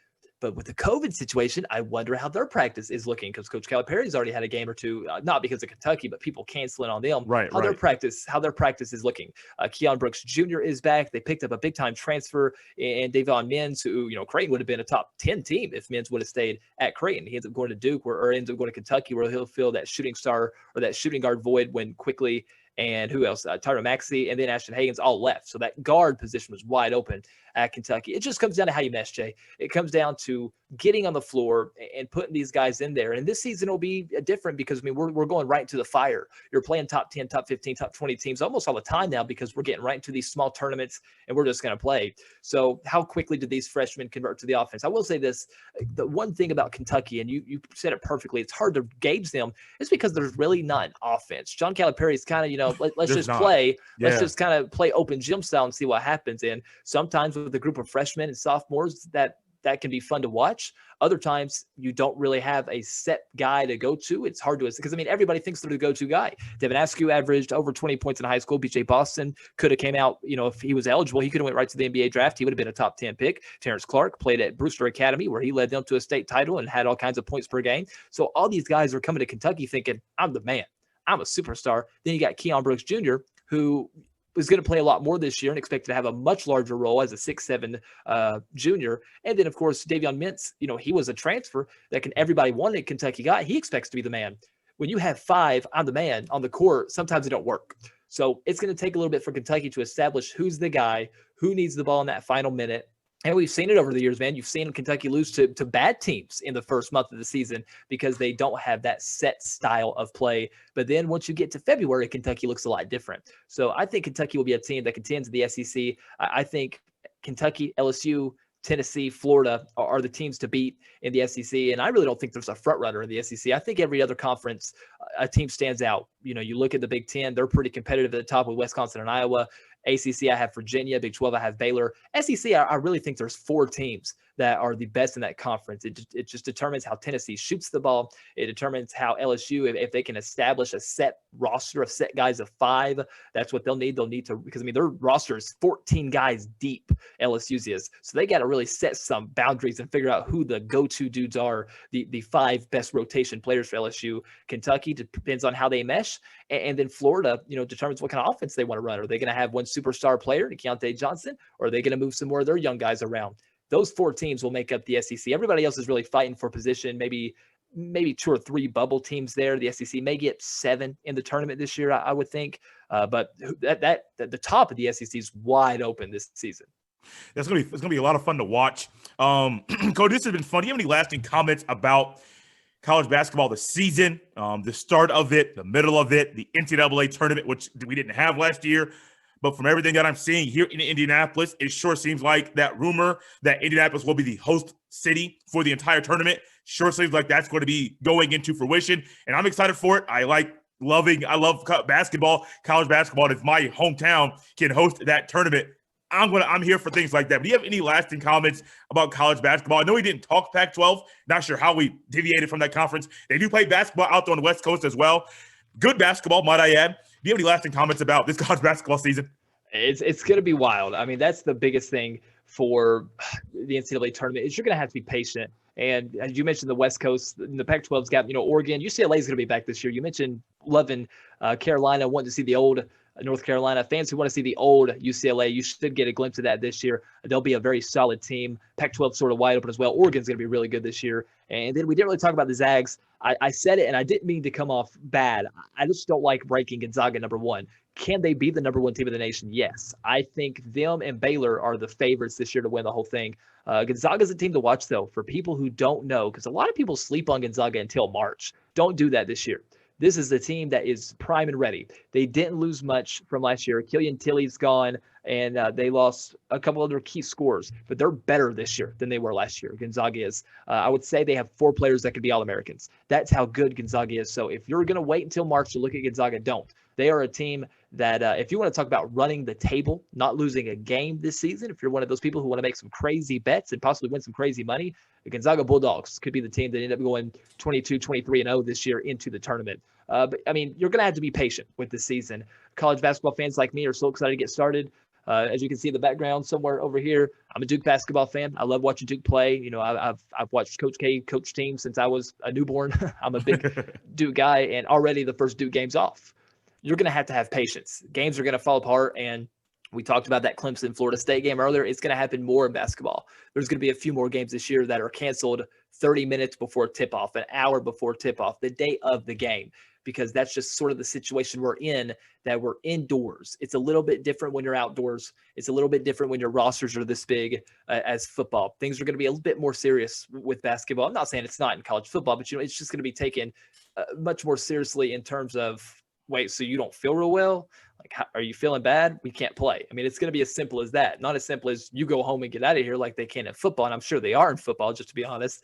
But with the COVID situation, I wonder how their practice is looking, because Coach Calipari's already had a game or two, not because of Kentucky, but people canceling on them. How their practice is looking. Keon Brooks Jr. is back. They picked up a big time transfer in Davon Mins, who, Creighton would have been a top 10 team if Mins would have stayed at Creighton. He ends up going to Duke or ends up going to Kentucky, where he'll fill that shooting star or that shooting guard void when Quickly and who else? Tyra Maxey and then Ashton Hagens all left. So that guard position was wide open at Kentucky. It just comes down to how you mesh, Jay. It comes down to getting on the floor and putting these guys in there. And this season will be different because, we're going right into the fire. You're playing top 10, top 15, top 20 teams almost all the time now, because we're getting right into these small tournaments and we're just going to play. So how quickly did these freshmen convert to the offense? I will say this, the one thing about Kentucky, and you said it perfectly, it's hard to gauge them, is because there's really not an offense. John Calipari is kind of, let's just play. Yeah. Let's just kind of play open gym style and see what happens. And sometimes with a group of freshmen and sophomores, that can be fun to watch. Other times you don't really have a set guy to go to. It's hard to, because everybody thinks they're the go-to guy. Devin Askew averaged over 20 points in high school. B.J. Boston could have came out, if he was eligible, he could have went right to the NBA draft. He would have been a top 10 pick. Terrence Clark played at Brewster Academy, where he led them to a state title and had all kinds of points per game. So all these guys are coming to Kentucky thinking, I'm the man. I'm a superstar. Then you got Keon Brooks Jr., who was going to play a lot more this year and expected to have a much larger role as a 6'7" junior. And then, of course, Davion Mintz, he was a transfer that everybody wanted Kentucky got. He expects to be the man. When you have 5, I'm the man on the court, sometimes it don't work. So it's going to take a little bit for Kentucky to establish who's the guy, who needs the ball in that final minute. And we've seen it over the years, man. You've seen Kentucky lose to bad teams in the first month of the season because they don't have that set style of play. But then once you get to February, Kentucky looks a lot different. So I think Kentucky will be a team that contends in the SEC. I think Kentucky, LSU, Tennessee, Florida are the teams to beat in the SEC. And I really don't think there's a front runner in the SEC. I think every other conference, a team stands out. You look at the Big Ten, they're pretty competitive at the top with Wisconsin and Iowa. ACC, I have Virginia. Big 12, I have Baylor. SEC, I really think there's 4 teams that are the best in that conference. It just determines how Tennessee shoots the ball. It determines how LSU, if they can establish a set roster of set guys of 5, that's what they'll need. They'll need to, because I mean, their roster is 14 guys deep, LSU's is. So they got to really set some boundaries and figure out who the go-to dudes are, the 5 best rotation players for LSU. Kentucky depends on how they mesh. And then Florida, determines what kind of offense they want to run. Are they going to have one superstar player, Deontay Johnson, or are they going to move some more of their young guys around? Those 4 teams will make up the SEC. Everybody else is really fighting for position. Maybe 2 or 3 bubble teams there. The SEC may get 7 in the tournament this year, I would think. But the top of the SEC is wide open this season. It's gonna be a lot of fun to watch. Cody, this has been fun. Do you have any lasting comments about college basketball this season, the start of it, the middle of it, the NCAA tournament, which we didn't have last year? But from everything that I'm seeing here in Indianapolis, it sure seems like that rumor that Indianapolis will be the host city for the entire tournament sure seems like that's going to be going into fruition. And I'm excited for it. I love basketball, college basketball. And if my hometown can host that tournament, I'm here for things like that. But do you have any lasting comments about college basketball? I know we didn't talk Pac-12. Not sure how we deviated from that conference. They do play basketball out there on the West Coast as well. Good basketball, might I add. Do you have any lasting comments about this college basketball season? It's going to be wild. I mean, that's the biggest thing for the NCAA tournament is you're going to have to be patient. And as you mentioned, the West Coast, the Pac-12's got, Oregon. UCLA is going to be back this year. You mentioned loving Carolina, wanting to see the old North Carolina. Fans who want to see the old UCLA, you should get a glimpse of that this year. They'll be a very solid team. Pac-12 sort of wide open as well. Oregon's going to be really good this year. And then we didn't really talk about the Zags. I said it, and I didn't mean to come off bad. I just don't like ranking Gonzaga number 1. Can they be the number 1 team in the nation? Yes. I think them and Baylor are the favorites this year to win the whole thing. Gonzaga's a team to watch, though, for people who don't know, because a lot of people sleep on Gonzaga until March. Don't do that this year. This is the team that is prime and ready. They didn't lose much from last year. Killian Tilly's gone, and they lost a couple other key scorers, but they're better this year than they were last year. Gonzaga is. I would say they have 4 players that could be All-Americans. That's how good Gonzaga is. So if you're going to wait until March to look at Gonzaga, don't. They are a team that if you want to talk about running the table, not losing a game this season, if you're one of those people who want to make some crazy bets and possibly win some crazy money, the Gonzaga Bulldogs could be the team that end up going 22, 23-0 this year into the tournament. But, I mean, you're going to have to be patient with this season. College basketball fans like me are so excited to get started. As you can see in the background somewhere over here, I'm a Duke basketball fan. I love watching Duke play. I've watched Coach K coach teams since I was a newborn. I'm a big Duke guy, and already the first Duke game's off. You're going to have patience. Games are going to fall apart, and we talked about that Clemson-Florida State game earlier. It's going to happen more in basketball. There's going to be a few more games this year that are canceled 30 minutes before tip-off, an hour before tip-off, the day of the game, because that's just sort of the situation we're in, that we're indoors. It's a little bit different when you're outdoors. It's a little bit different when your rosters are this big as football. Things are going to be a little bit more serious with basketball. I'm not saying it's not in college football, but it's just going to be taken much more seriously in terms of, wait, so you don't feel real well? Like, are you feeling bad? We can't play. I mean, it's going to be as simple as that. Not as simple as you go home and get out of here like they can in football. And I'm sure they are in football, just to be honest.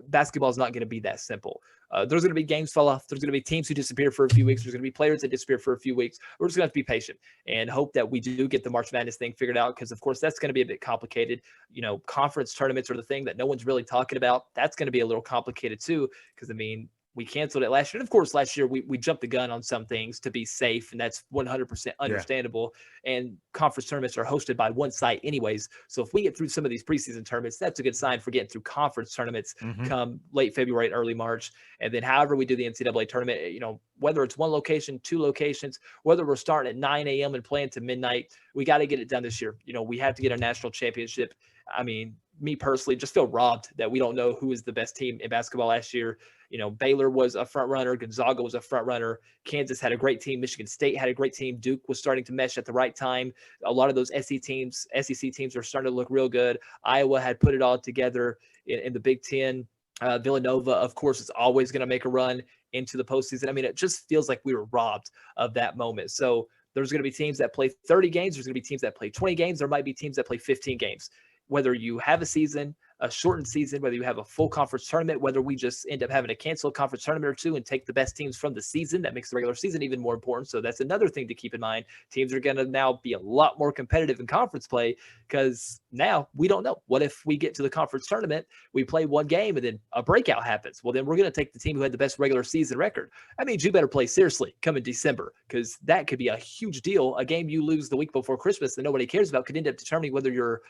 Basketball is not going to be that simple. There's going to be games fall off. There's going to be teams who disappear for a few weeks. There's going to be players that disappear for a few weeks. We're just going to have to be patient and hope that we do get the March Madness thing figured out, because, of course, that's going to be a bit complicated. Conference tournaments are the thing that no one's really talking about. That's going to be a little complicated too, because, I mean, we canceled it last year. And of course, last year we jumped the gun on some things to be safe, and that's 100% understandable. Yeah. And conference tournaments are hosted by one site anyways. So if we get through some of these preseason tournaments, that's a good sign for getting through conference tournaments come late February, early March. And then however we do the NCAA tournament, whether it's one location, 2 locations, whether we're starting at 9 a.m. and playing to midnight, we got to get it done this year. We have to get a national championship. I mean, me personally just feel robbed that we don't know who is the best team in basketball last year. Baylor was a front runner. Gonzaga was a front runner. Kansas had a great team. Michigan State had a great team. Duke was starting to mesh at the right time. A lot of those SEC teams are starting to look real good. Iowa had put it all together in the Big Ten. Villanova, of course, is always going to make a run into the postseason. I mean, it just feels like we were robbed of that moment. So there's going to be teams that play 30 games. There's going to be teams that play 20 games. There might be teams that play 15 games. Whether you have a season a shortened season, whether you have a full conference tournament, whether we just end up having to cancel a conference tournament or two and take the best teams from the season, that makes the regular season even more important. So that's another thing to keep in mind. Teams are going to now be a lot more competitive in conference play because now we don't know. What if we get to the conference tournament, we play one game and then a breakout happens? Well, then we're going to take the team who had the best regular season record. That means you better play seriously come in December, because that could be a huge deal. A game you lose the week before Christmas that nobody cares about could end up determining whether you're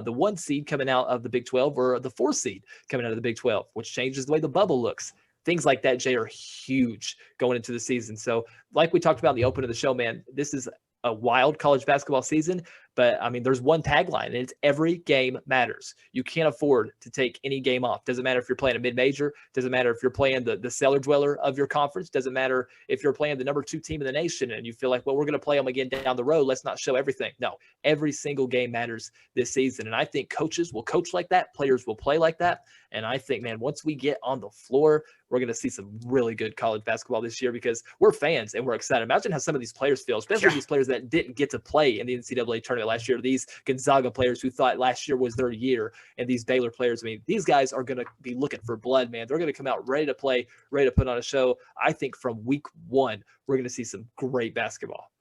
the 1 seed coming out of the Big 12 or the 4 seed coming out of the Big 12, which changes the way the bubble looks. Things like that, Jay, are huge going into the season. So like we talked about in the open of the show, man, this is a wild college basketball season, but I mean, there's one tagline, and it's every game matters. You can't afford to take any game off. Doesn't matter if you're playing a mid-major. Doesn't matter if you're playing the cellar dweller of your conference. Doesn't matter if you're playing the number 2 team in the nation and you feel like, well, we're going to play them again down the road. Let's not show everything. No, every single game matters this season. And I think coaches will coach like that. Players will play like that. And I think, man, once we get on the floor, we're going to see some really good college basketball this year because we're fans and we're excited. Imagine how some of these players feel, especially these players that didn't get to play in the NCAA tournament last year. These Gonzaga players who thought last year was their year, and these Baylor players. I mean, these guys are going to be looking for blood, man. They're going to come out ready to play, ready to put on a show. I think from week 1, we're going to see some great basketball.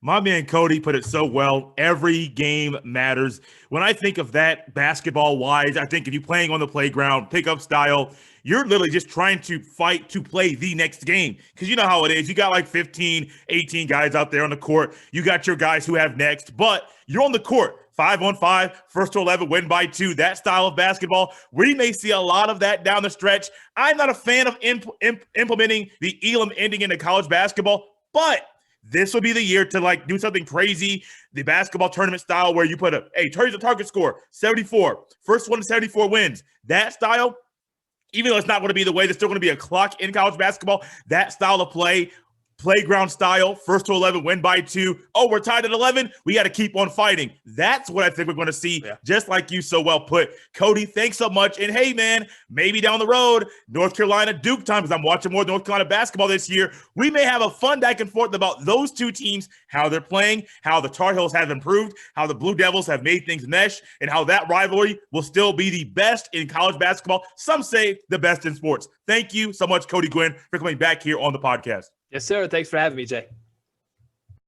My man Cody put it so well. Every game matters. When I think of that basketball-wise, I think if you're playing on the playground, pickup style, you're literally just trying to fight to play the next game. Because you know how it is. You got like 15, 18 guys out there on the court. You got your guys who have next. But you're on the court. 5-on-5, first to 11, win by 2. That style of basketball, we may see a lot of that down the stretch. I'm not a fan of implementing the Elam ending into college basketball, but this will be the year to like do something crazy, the basketball tournament style where you put here's the target score, 74. First one to 74 wins. That style, even though it's not going to be the way, there's still going to be a clock in college basketball. That style of play, playground style, first to 11, win by 2. Oh, we're tied at 11. We got to keep on fighting. That's what I think we're going to see, just like you so well put. Cody, thanks so much. And hey, man, maybe down the road, North Carolina Duke time, because I'm watching more North Carolina basketball this year. We may have a fun back and forth about those two teams, how they're playing, how the Tar Heels have improved, how the Blue Devils have made things mesh, and how that rivalry will still be the best in college basketball. Some say the best in sports. Thank you so much, Cody Guinn, for coming back here on the podcast. Yes, sir. Thanks for having me, Jay.